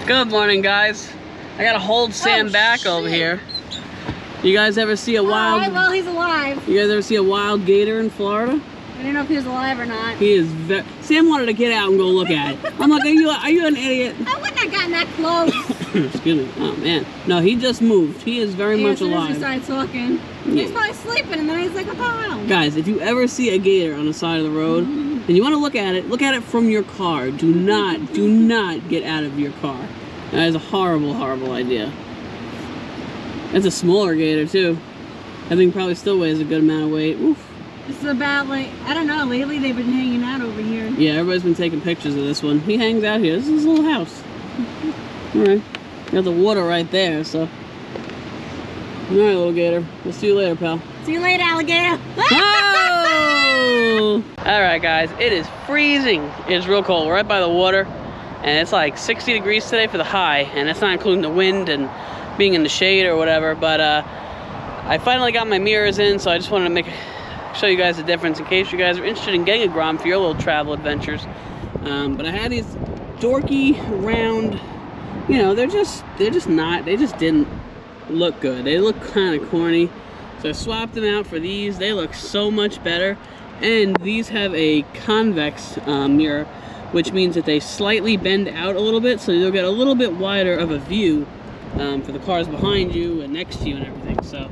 Good morning, guys. I gotta hold Sam back over here. You guys ever see a wild... Alright, well, he's alive. You guys ever see a wild gator in Florida? I didn't know if he was alive or not. He is very... Sam wanted to get out and go look at it. I'm like, are you an idiot? I wouldn't have gotten that close. Excuse me. Oh, man. No, he just moved. He is very much alive. As soon as he started talking. Yeah. He's probably sleeping, and then he's like, oh. Guys, if you ever see a gator on the side of the road, and you want to look at it from your car. Do not get out of your car. That is a horrible, horrible idea. That's a smaller gator, too. I think probably still weighs a good amount of weight. Oof. This is about, like, I don't know, lately they've been hanging out over here. Yeah, everybody's been taking pictures of this one. He hangs out here. This is his little house. Alright. Got the water right there, so. Alright, little gator. We'll see you later, pal. See you later, alligator. Oh! Alright, guys. It is freezing. It is real cold. We're right by the water. And it's like 60 degrees today for the high. And that's not including the wind and being in the shade or whatever. But I finally got my mirrors in, so I just wanted to show you guys the difference in case you guys are interested in getting a Grom for your little travel adventures. But I had these dorky, round, you know, they just didn't look good. They look kind of corny. So I swapped them out for these. They look so much better. And these have a convex mirror, which means that they slightly bend out a little bit, so you'll get a little bit wider of a view for the cars behind you and next to you and everything. So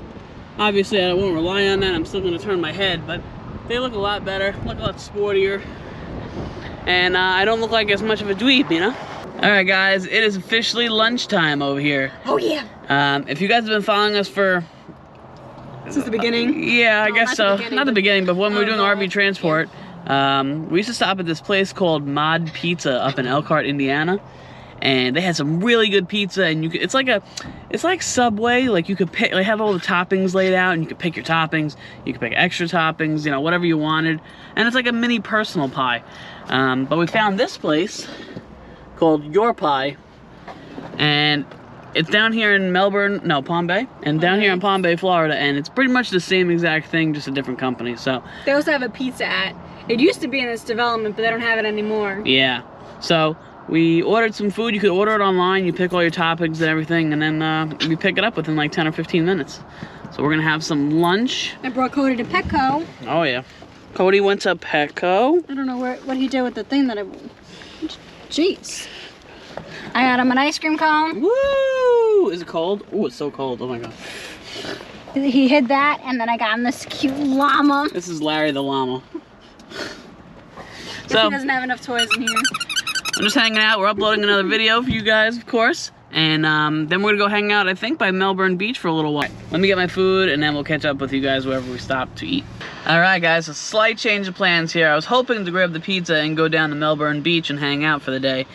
obviously I won't rely on that. I'm still going to turn my head, but they look a lot better, look a lot sportier, and I don't look like as much of a dweeb, you know? Alright guys, it is officially lunchtime over here. Oh yeah. If you guys have been following us for... Since the beginning? Yeah, I guess so. Not the beginning, but when we were doing RV transport, we used to stop at this place called Mod Pizza up in Elkhart, Indiana. And they had some really good pizza, and it's like Subway. Like you could pick, they have all the toppings laid out, and you could pick your toppings. You could pick extra toppings, you know, whatever you wanted. And it's like a mini personal pie. But we found this place called Your Pie, and it's down here in Palm Bay, and down here in Palm Bay, Florida, and it's pretty much the same exact thing, just a different company. So they also have a pizza at. It used to be in this development, but they don't have it anymore. Yeah. So we ordered some food. You could order it online. You pick all your toppings and everything, and then we pick it up within like 10 or 15 minutes. So we're gonna have some lunch. I brought Cody to Petco. Oh yeah. Cody went to Petco. I don't know what he did with the thing that I... Jeez. I got him an ice cream cone. Woo! Is it cold? Oh, it's so cold. Oh my god. He hid that, and then I got him this cute llama. This is Larry the llama. So he doesn't have enough toys in here. I'm just hanging out. We're uploading another video for you guys, of course. And then we're gonna go hang out, I think, by Melbourne Beach for a little while. Let me get my food, and then we'll catch up with you guys wherever we stop to eat. Alright guys, a slight change of plans here. I was hoping to grab the pizza and go down to Melbourne Beach and hang out for the day.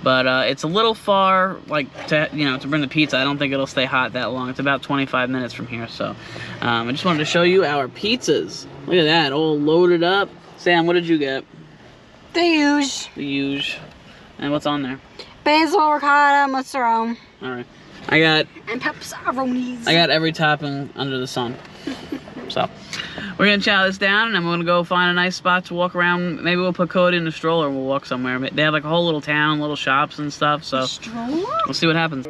But it's a little far, like, to bring the pizza. I don't think it'll stay hot that long. It's about 25 minutes from here, so. I just wanted to show you our pizzas. Look at that, all loaded up. Sam, what did you get? The huge. The huge. And what's on there? Basil, ricotta, mozzarella. Alright. And pepperonis. I got every topping under the sun. So, we're gonna chow this down, and then we're gonna go find a nice spot to walk around. Maybe we'll put Cody in the stroller and we'll walk somewhere. They have like a whole little town, little shops and stuff, so stroller? We'll see what happens.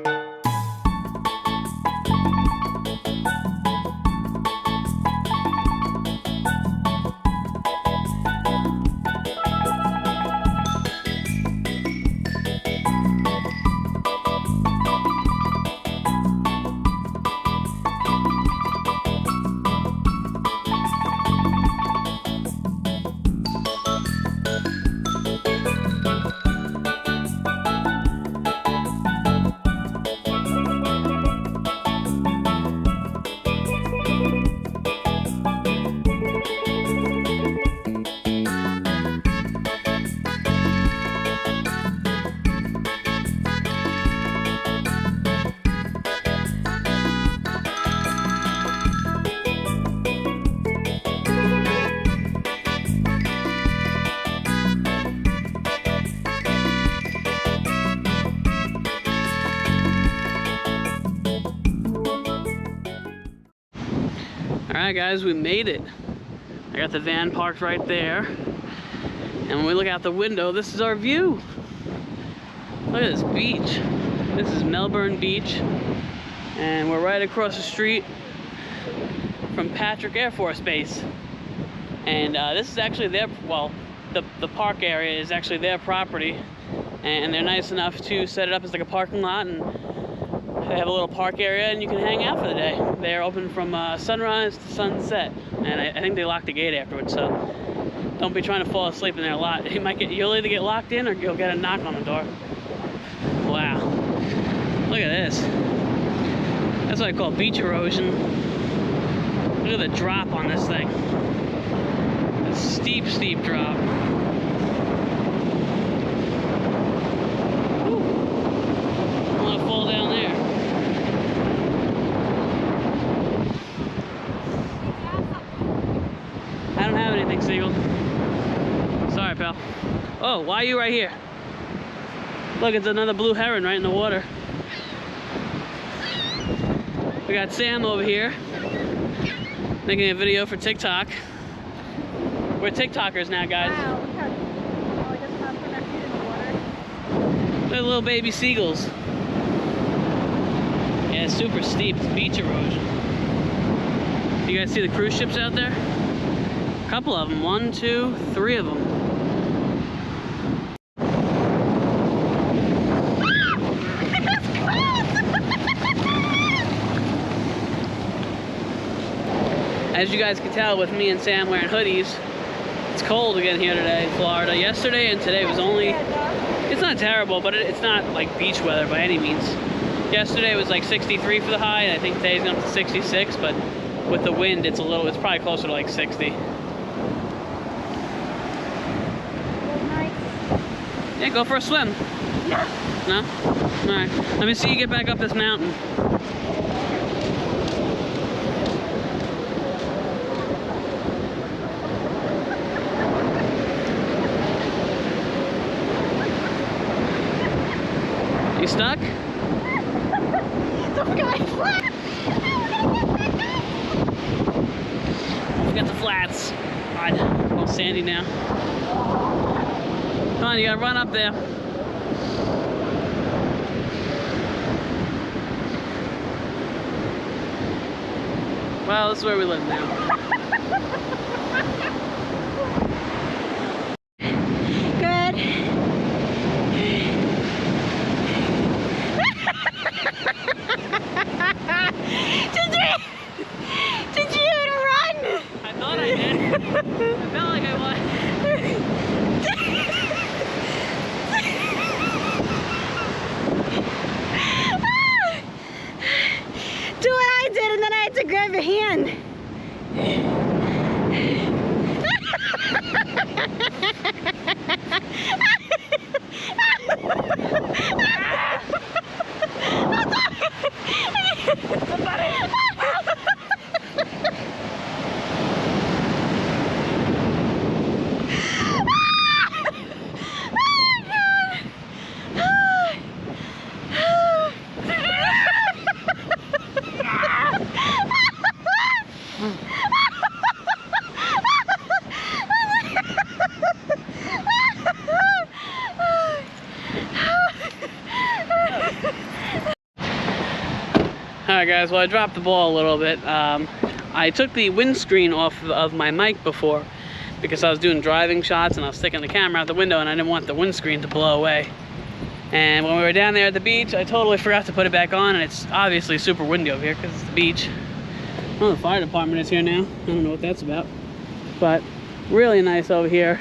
Alright guys, we made it. I got the van parked right there. And when we look out the window, this is our view. Look at this beach. This is Melbourne Beach, and we're right across the street from Patrick Air Force Base. And this is actually their, well, the park area is actually their property, and they're nice enough to set it up as like a parking lot, and they have a little park area and you can hang out for the day. They're open from sunrise to sunset, and I think they lock the gate afterwards, so don't be trying to fall asleep in their lot. You'll either get locked in or you'll get a knock on the door. Wow, look at this. That's what I call beach erosion. Look at the drop on this thing. A steep, steep drop. Whew. I want to fall down there. I don't have anything, Siegel. Sorry, pal. Oh, why are you right here? Look, it's another blue heron right in the water. We got Sam over here making a video for TikTok. We're TikTokers now, guys. Wow, look how we just popped our feet in the water. They're little baby seagulls. Yeah, it's super steep. It's beach erosion. You guys see the cruise ships out there? A couple of them. 1, 2, 3 of them. As you guys can tell with me and Sam wearing hoodies, it's cold again here today in Florida. Yesterday and today was only, it's not terrible, but it's not like beach weather by any means. Yesterday was like 63 for the high, and I think today's going up to 66, but with the wind it's probably closer to like 60. Yeah, go for a swim. No? Alright, let me see you get back up this mountain. You stuck? Don't forget my flat! Forget the flats. God, all sandy now. Come on, you gotta run up there. Well, this is where we live now. Good. Did you run? I thought I did. I felt like I was. Do what I did, and then I had to grab your hand. Alright guys, well I dropped the ball a little bit. I took the windscreen off of my mic before because I was doing driving shots and I was sticking the camera out the window and I didn't want the windscreen to blow away. And when we were down there at the beach, I totally forgot to put it back on, and it's obviously super windy over here because it's the beach. Oh, the fire department is here now. I don't know what that's about. But really nice over here.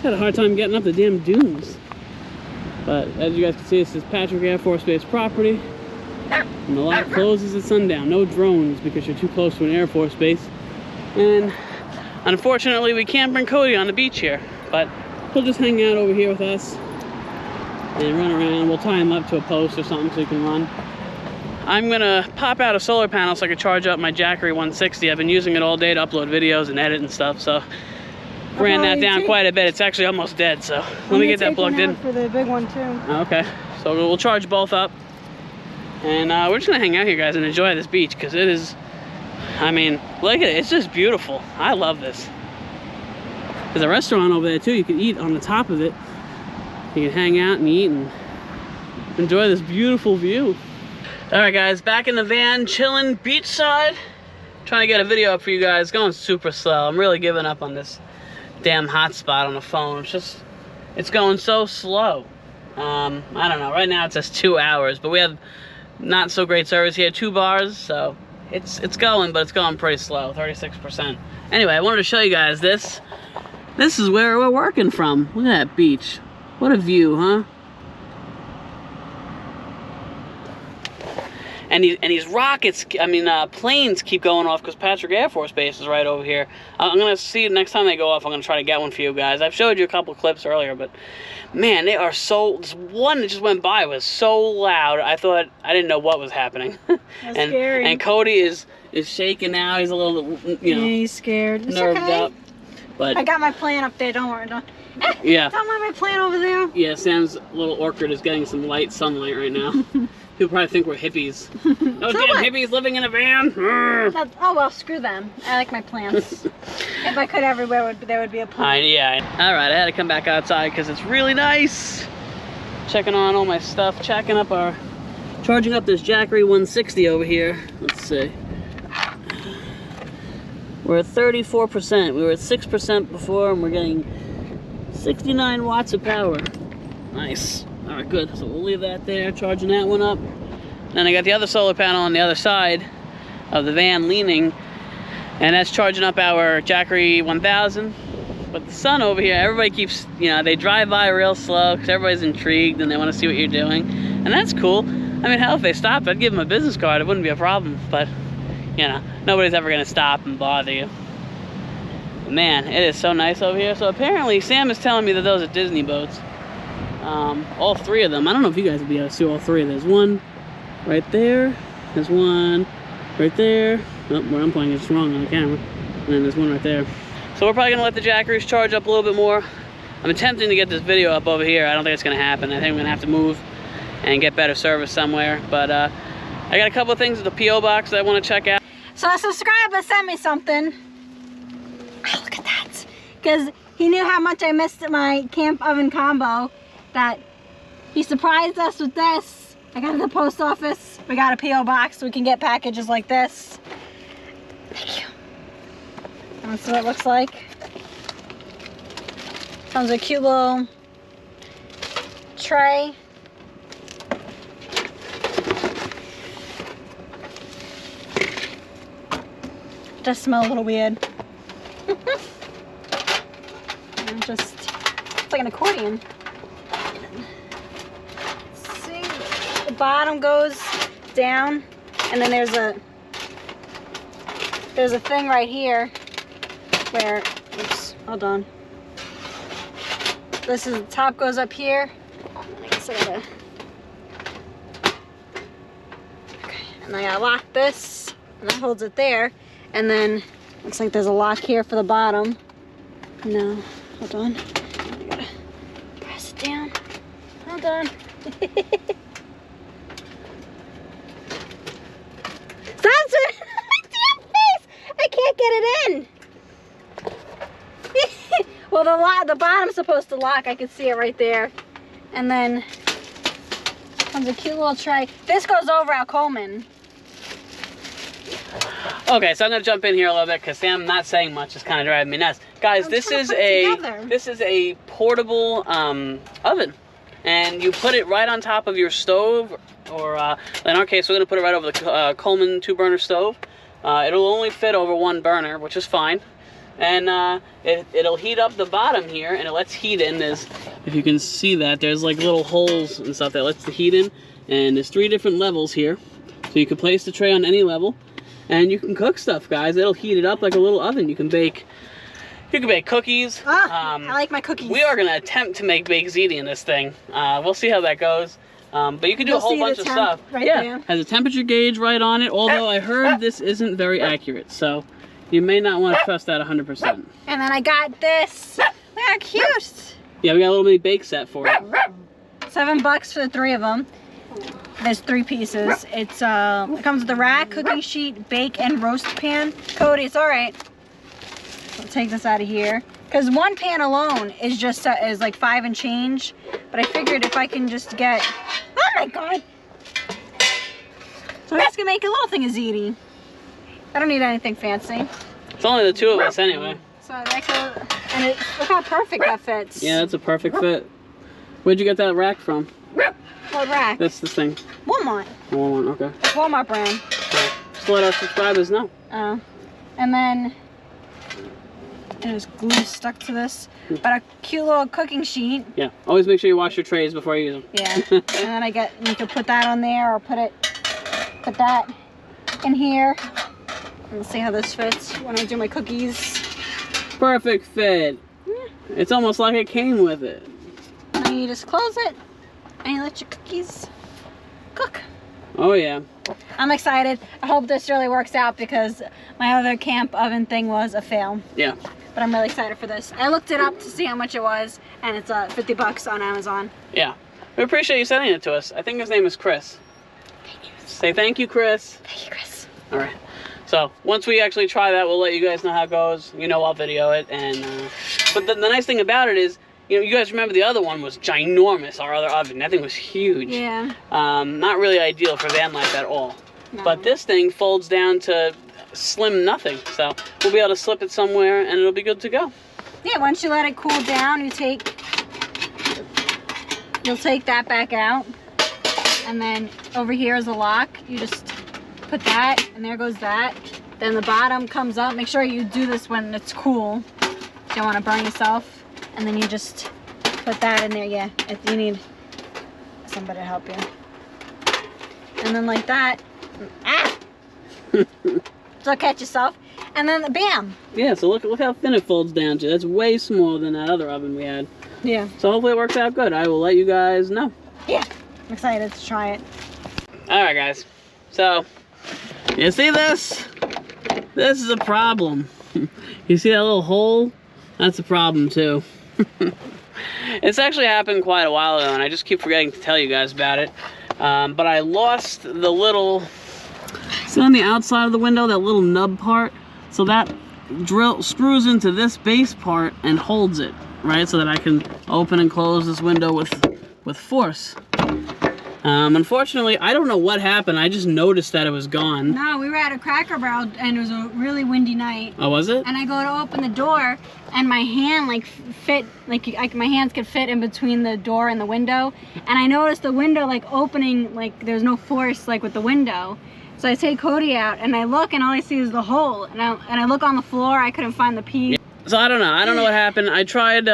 Had a hard time getting up the damn dunes. But as you guys can see, this is Patrick Air Force Base property. And the lot closes at sundown. No drones because you're too close to an Air Force base. And unfortunately, we can't bring Cody on the beach here. But he'll just hang out over here with us and run around. We'll tie him up to a post or something so he can run. I'm gonna pop out a solar panel so I can charge up my Jackery 160. I've been using it all day to upload videos and edit and stuff, so ran that down quite a bit. It's actually almost dead, so let me get that plugged in. For the big one too. Okay, so we'll charge both up. And we're just gonna hang out here, guys, and enjoy this beach because it is, I mean, look at it, it's just beautiful. I love this. There's a restaurant over there too. You can eat on the top of it. You can hang out and eat, and enjoy this beautiful view. All right, guys, back in the van, chilling beachside. Trying to get a video up for you guys. Going super slow. I'm really giving up on this damn hotspot on the phone. It's going so slow. I don't know. Right now it says 2 hours, but we have not so great service here. 2 bars, so it's going, but it's going pretty slow. 36%. Anyway, I wanted to show you guys this. This is where we're working from. Look at that beach. What a view, huh? And these rockets, planes keep going off because Patrick Air Force Base is right over here. I'm going to see next time they go off, I'm going to try to get one for you guys. I've showed you a couple clips earlier, but man, they are so, this one that just went by was so loud. I didn't know what was happening. That's scary. And Cody is shaking now. He's a little, yeah, he's scared. It's nerved okay. up. But I got my plan up there, don't worry. Yeah. Don't mind my plan over there. Yeah, Sam's little orchid is getting some light sunlight right now. People probably think we're hippies. Oh, damn hippies living in a van. Oh, well, screw them. I like my plants. If I could everywhere, there would be a plant. Yeah. All right, I had to come back outside because it's really nice. Checking on all my stuff. Charging up this Jackery 160 over here. Let's see. We're at 34%. We were at 6% before, and we're getting 69 watts of power. Nice. All right, good. So we'll leave that there, charging that one up. Then I got the other solar panel on the other side of the van leaning, and that's charging up our Jackery 1000. But the sun over here, everybody keeps, they drive by real slow because everybody's intrigued and they want to see what you're doing. And that's cool. I mean, hell, if they stopped, I'd give them a business card. It wouldn't be a problem. But, nobody's ever going to stop and bother you. But man, it is so nice over here. So apparently, Sam is telling me that those are Disney boats. All 3 of them. I don't know if you guys will be able to see all 3. There's one right there. There's one right there. Oh, where I'm playing it's wrong on the camera. And then there's one right there. So we're probably going to let the Jackeries charge up a little bit more. I'm attempting to get this video up over here. I don't think it's going to happen. I think I'm going to have to move and get better service somewhere. But I got a couple of things at the P.O. box that I want to check out. So a subscriber sent me something. Oh, look at that. Because he knew how much I missed my camp oven combo. That he surprised us with this. I got to the post office. We got a P.O. box so we can get packages like this. Thank you. That's what it looks like. Comes with a cute little tray. It does smell a little weird. It's like an accordion. See, the bottom goes down, and then there's a thing right here where, oops, hold on. This is the top goes up here. I guess I gotta. Okay, and I gotta lock this, and that holds it there. And then looks like there's a lock here for the bottom. No, hold on. I gotta press it down. Hold on. That's it. Damn face! I can't get it in. Well, the bottom's supposed to lock. I can see it right there. And then comes a cute little tray. This goes over our Coleman. Okay, so I'm gonna jump in here a little bit because Sam not saying much is kind of driving me nuts. Guys, this is a portable oven, and you put it right on top of your stove, or in our case, we're gonna put it right over the Coleman 2-burner stove. It'll only fit over 1 burner, which is fine, and it'll heat up the bottom here, and it lets heat in. If you can see that, there's like little holes and stuff that lets the heat in, and there's 3 different levels here, so you can place the tray on any level. And you can cook stuff, guys. It'll heat it up like a little oven. You can bake cookies. I like my cookies. We are gonna attempt to make baked ziti in this thing. We'll see how that goes. But you can do a whole bunch of stuff. Right there. Has a temperature gauge right on it. Although I heard this isn't very accurate, so you may not want to trust that 100%. And then I got this. They're cute. Yeah, we got a little mini bake set for it. $7 for the 3 of them. There's 3 pieces. It comes with the rack, cookie sheet, bake, and roast pan. Cody, it's all right. I'll take this out of here. Because 1 pan alone is just is like $5 and change. But I figured if I can just get, oh my god. So we're just gonna make a little thing of ziti. I don't need anything fancy. It's only the two of us anyway. So that goes, and look how perfect that fits. Yeah, that's a perfect fit. Where'd you get that rack from? What rack? That's this thing. Walmart. Walmart, okay. It's Walmart brand. Okay. Just let our subscribers know. Oh. And then there's glue stuck to this. But a cute little cooking sheet. Yeah. Always make sure you wash your trays before you use them. Yeah. And then you can put that on there or put that in here. Let's see how this fits when I do my cookies. Perfect fit. Yeah. It's almost like it came with it. And you just close it and you let your cookies cook. Oh yeah. I'm excited. I hope this really works out because my other camp oven thing was a fail. Yeah. But I'm really excited for this. I looked it up to see how much it was, and it's 50 bucks on Amazon. Yeah. We appreciate you sending it to us. I think his name is Chris. Thank you. Say thank you, Chris. Thank you, Chris. All right. So once we actually try that, we'll let you guys know how it goes. You know, I'll video it. And but the nice thing about it is, you know, you guys remember the other one was ginormous. Our other oven, that thing was huge. Yeah. Not really ideal for van life at all. No. But this thing folds down to slim nothing. So we'll be able to slip it somewhere, and it'll be good to go. Yeah. Once you let it cool down, you'll take that back out, and then over here is a lock. You just put that, and there goes that. Then the bottom comes up. Make sure you do this when it's cool. You don't want to burn yourself. And then you just put that in there. Yeah, you need somebody to help you. And then like that. Ah! Don't catch yourself. And then bam. Yeah, so look how thin it folds down to. That's way smaller than that other oven we had. Yeah. So hopefully it works out good. I will let you guys know. Yeah. I'm excited to try it. Alright guys. So, you see this? This is a problem. You see that little hole? That's a problem too. It's actually happened quite a while ago, and I just keep forgetting to tell you guys about it. But I lost the little, see on the outside of the window, that little nub part? So that screws into this base part and holds it, right? So that I can open and close this window with force. Unfortunately, I don't know what happened. I just noticed that it was gone. No, we were at a Cracker Barrel and it was a really windy night. Oh, was it? And I go to open the door and my hand my hands could fit in between the door and the window. And I noticed the window opening, there's no force with the window. So I take Cody out and I look and all I see is the hole. And I look on the floor, I couldn't find the piece. So I don't know. I don't know what happened. I tried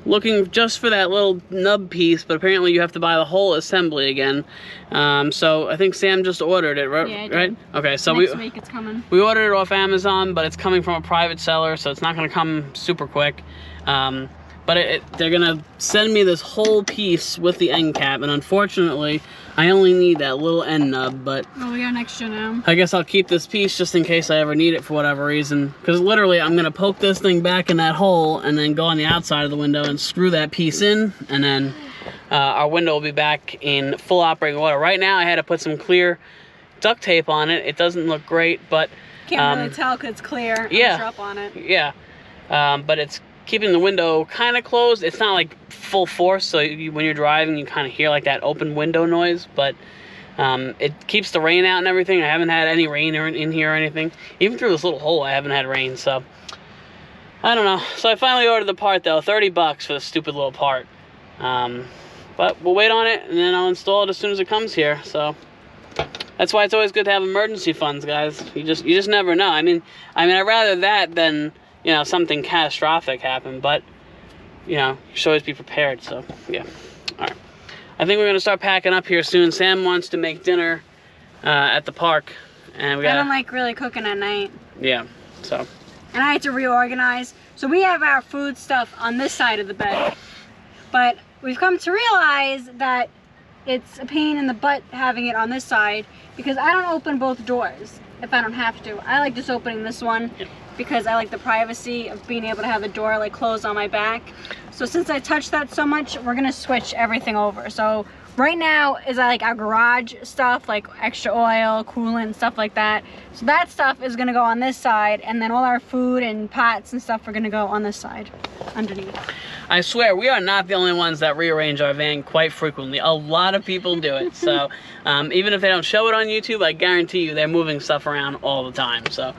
looking just for that little nub piece, but apparently you have to buy the whole assembly again. So I think Sam just ordered it, right? Yeah, I did. Right? Okay, so Next week it's coming. we ordered it off Amazon, but it's coming from a private seller, so it's not going to come super quick. But they're going to send me this whole piece with the end cap, and unfortunately, I only need that little end nub, but Oh, we got an extra now. I guess I'll keep this piece just in case I ever need it for whatever reason. Because literally, I'm going to poke this thing back in that hole and then go on the outside of the window and screw that piece in, and then our window will be back in full operating order. Right now, I had to put some clear duct tape on it. It doesn't look great, but Can't really tell because it's clear. Yeah. Up on it. Yeah, but it's keeping the window kind of closed. It's not full force, so when you're driving, you kind of hear that open window noise, but it keeps the rain out and everything. I haven't had any rain in here or anything. Even through this little hole, I haven't had rain, so I don't know. So I finally ordered the part, though. 30 bucks for the stupid little part. But we'll wait on it, and then I'll install it as soon as it comes here, so that's why it's always good to have emergency funds, guys. You just never know. I mean, I'd rather that than something catastrophic happen, but you should always be prepared. So yeah. All right, I think we're gonna start packing up here soon. Sam wants to make dinner at the park, and I don't like really cooking at night. Yeah, so and I had to reorganize. So we have our food stuff on this side of the bed, but we've come to realize that it's a pain in the butt having it on this side because I don't open both doors if I don't have to. I like just opening this one. Yep. Because I like the privacy of being able to have the door closed on my back. So since I touched that so much, we're gonna switch everything over. So right now is like our garage stuff, like extra oil, coolant, stuff like that. So that stuff is gonna go on this side, and then all our food and pots and stuff are gonna go on this side, underneath. I swear, we are not the only ones that rearrange our van quite frequently. A lot of people do it. So even if they don't show it on YouTube, I guarantee you they're moving stuff around all the time. So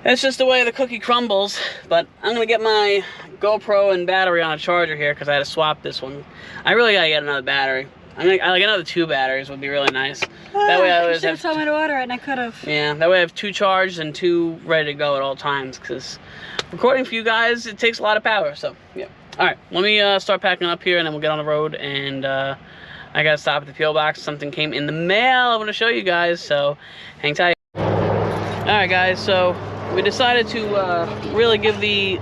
that's just the way the cookie crumbles. But I'm gonna get my GoPro and battery on a charger here because I had to swap this one. I really gotta get another battery. I like another 2 batteries would be really nice. That way I always have. Told me to order it, and I could have. Yeah, that way I have 2 charged and 2 ready to go at all times. Because recording for you guys, it takes a lot of power. So yeah. All right, let me start packing up here, and then we'll get on the road. And I gotta stop at the PO box. Something came in the mail. I want to show you guys. So hang tight. All right, guys. So we decided to really give the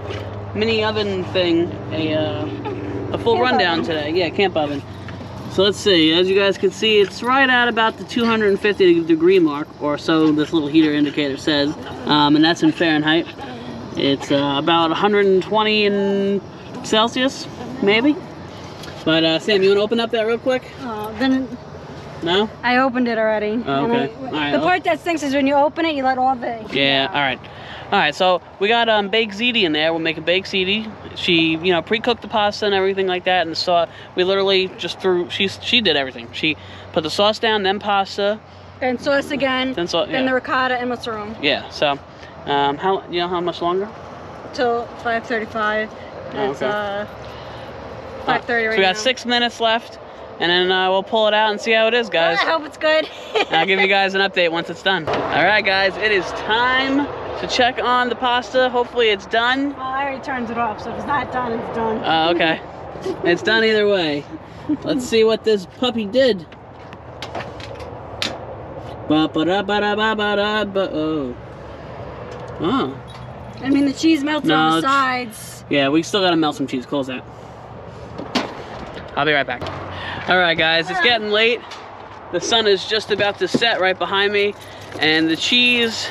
mini oven thing a full rundown today. Yeah, camp oven. So let's see. As you guys can see, it's right at about the 250 degree mark, or so this little heater indicator says, and that's in Fahrenheit. It's about 120 in Celsius, maybe. But Sam, you want to open up that real quick? Then. No? I opened it already. Oh, okay. All right, the part that stinks is when you open it, you let all the. Yeah. All right. All right. So we got baked ziti in there. We're making baked ziti. She, you know, pre-cooked the pasta and everything like that, and the sauce. We literally just threw. She did everything. She put the sauce down, then pasta. And sauce again. Then the ricotta and mushroom. Yeah. So, how much longer? Till 5:35. It's 5:30 right now. So we got 6 minutes left, and then we'll pull it out and see how it is, guys. I hope it's good. I'll give you guys an update once it's done. All right, guys, it is time to check on the pasta. Hopefully it's done. Well, I already turned it off, so if it's not done, it's done. Okay. It's done either way. Let's see what this puppy did. Oh. I mean, the cheese melts on the sides. Yeah, we still gotta melt some cheese. Close that. I'll be right back. All right, guys, it's getting late. The sun is just about to set right behind me, and the cheese.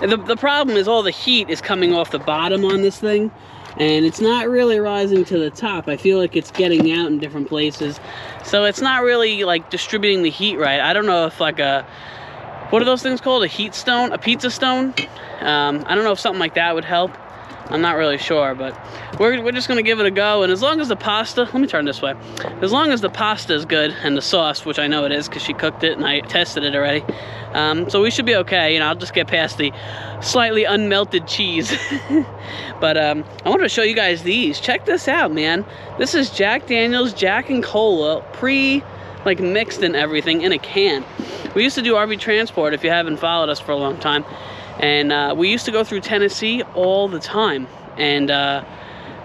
The problem is all the heat is coming off the bottom on this thing, and it's not really rising to the top. I feel like it's getting out in different places, so it's not really like distributing the heat right. I don't know if like what are those things called? A heat stone? A pizza stone? I don't know if something like that would help. I'm not really sure, but we're just gonna give it a go. And as long as the pasta, let me turn this way. As long as the pasta is good and the sauce, which I know it is because she cooked it and I tested it already, so we should be okay. You know, I'll just get past the slightly unmelted cheese. But I wanted to show you guys these. Check this out, man. This is Jack Daniel's Jack and Cola like mixed and everything in a can. We used to do RV transport, if you haven't followed us for a long time. And we used to go through Tennessee all the time, and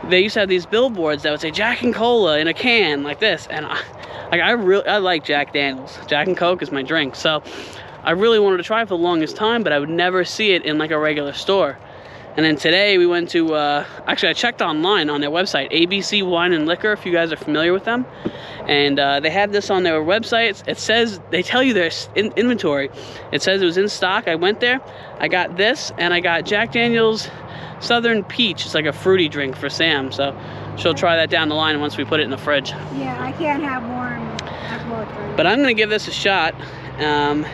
they used to have these billboards that would say Jack and Cola in a can like this, and I like Jack Daniels. Jack and Coke is my drink, so I really wanted to try it for the longest time, but I would never see it in like a regular store. And then today we went to, actually I checked online on their website, ABC Wine and Liquor, if you guys are familiar with them. And they had this on their website. It says, they tell you their inventory. It says it was in stock. I went there, I got this, and I got Jack Daniel's Southern Peach. It's like a fruity drink for Sam, so she'll try that down the line once we put it in the fridge. Yeah, I can't have warm alcoholic drink. But I'm gonna give this a shot, and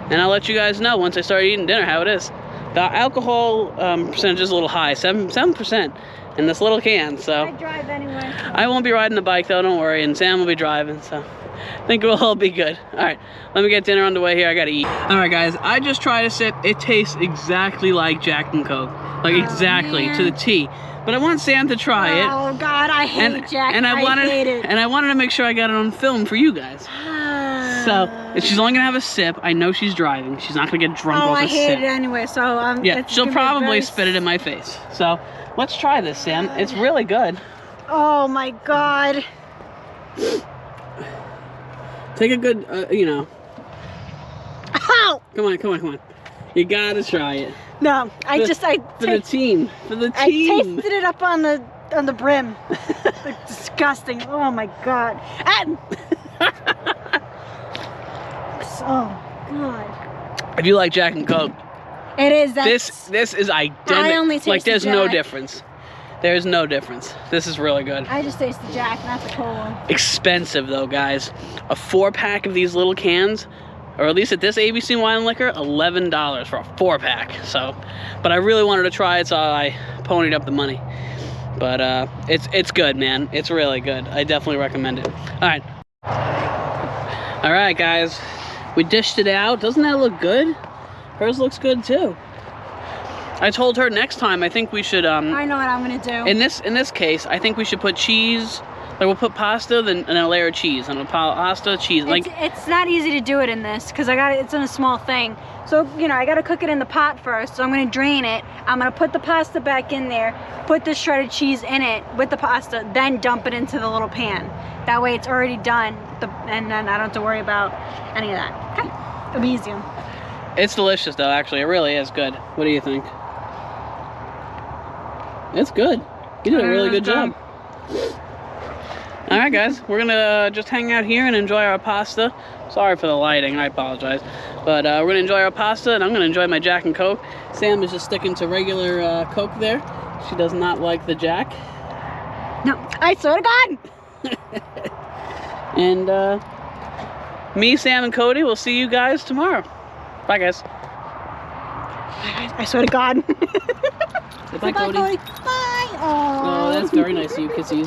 I'll let you guys know once I start eating dinner how it is. The alcohol percentage is a little high, 7% in this little can, so. I drive anyway. So. I won't be riding the bike though, don't worry, and Sam will be driving, so I think we'll all be good. All right, let me get dinner on the way here, I gotta eat. All right, guys, I just tried a sip. It tastes exactly like Jack and Coke, like exactly to the T. But I want Sam to try it. Oh God, I hate Jack. And I hate it. And I wanted to make sure I got it on film for you guys. So she's only gonna have a sip. I know she's driving. She's not gonna get drunk off a sip. I hate it anyway. So yeah, she'll probably spit it in my face. So let's try this, Sam. It's really good. Oh my God. Take a good, you know. Ow! Come on. You gotta try it. No, for the team. I tasted it up on the brim. Like, disgusting. Oh my God. Oh God. If you like Jack and Coke, it is. This is identical. Like there's no difference. There's no difference. This is really good. I just taste the Jack, not the Coleman. Expensive though, guys. A 4-pack of these little cans, or at least at this ABC Wine and Liquor, $11 for a 4-pack. So, but I really wanted to try it, so I ponied up the money. But it's good, man. It's really good. I definitely recommend it. All right, guys. We dished it out. Doesn't that look good? Hers looks good too. I told her next time I think we should I know what I'm gonna do. In this case, I think we should put cheese. Like we'll put pasta, then and a layer of cheese, and a pasta, cheese. Like it's not easy to do it in this because it's in a small thing. So you know I gotta cook it in the pot first. So I'm gonna drain it. I'm gonna put the pasta back in there, put the shredded cheese in it with the pasta, then dump it into the little pan. That way it's already done, and then I don't have to worry about any of that. Okay, it'll be easier. It's delicious though. Actually, it really is good. What do you think? It's good. You did a really good job. All right, guys, we're gonna just hang out here and enjoy our pasta. Sorry for the lighting, I apologize. But we're gonna enjoy our pasta, and I'm gonna enjoy my Jack and Coke. Sam is just sticking to regular Coke there. She does not like the Jack. No, I swear to God. And me, Sam, and Cody will see you guys tomorrow. Bye, guys. I swear to God. Bye, Cody. Bye. Aww. Oh, that's very nice of you, kissies.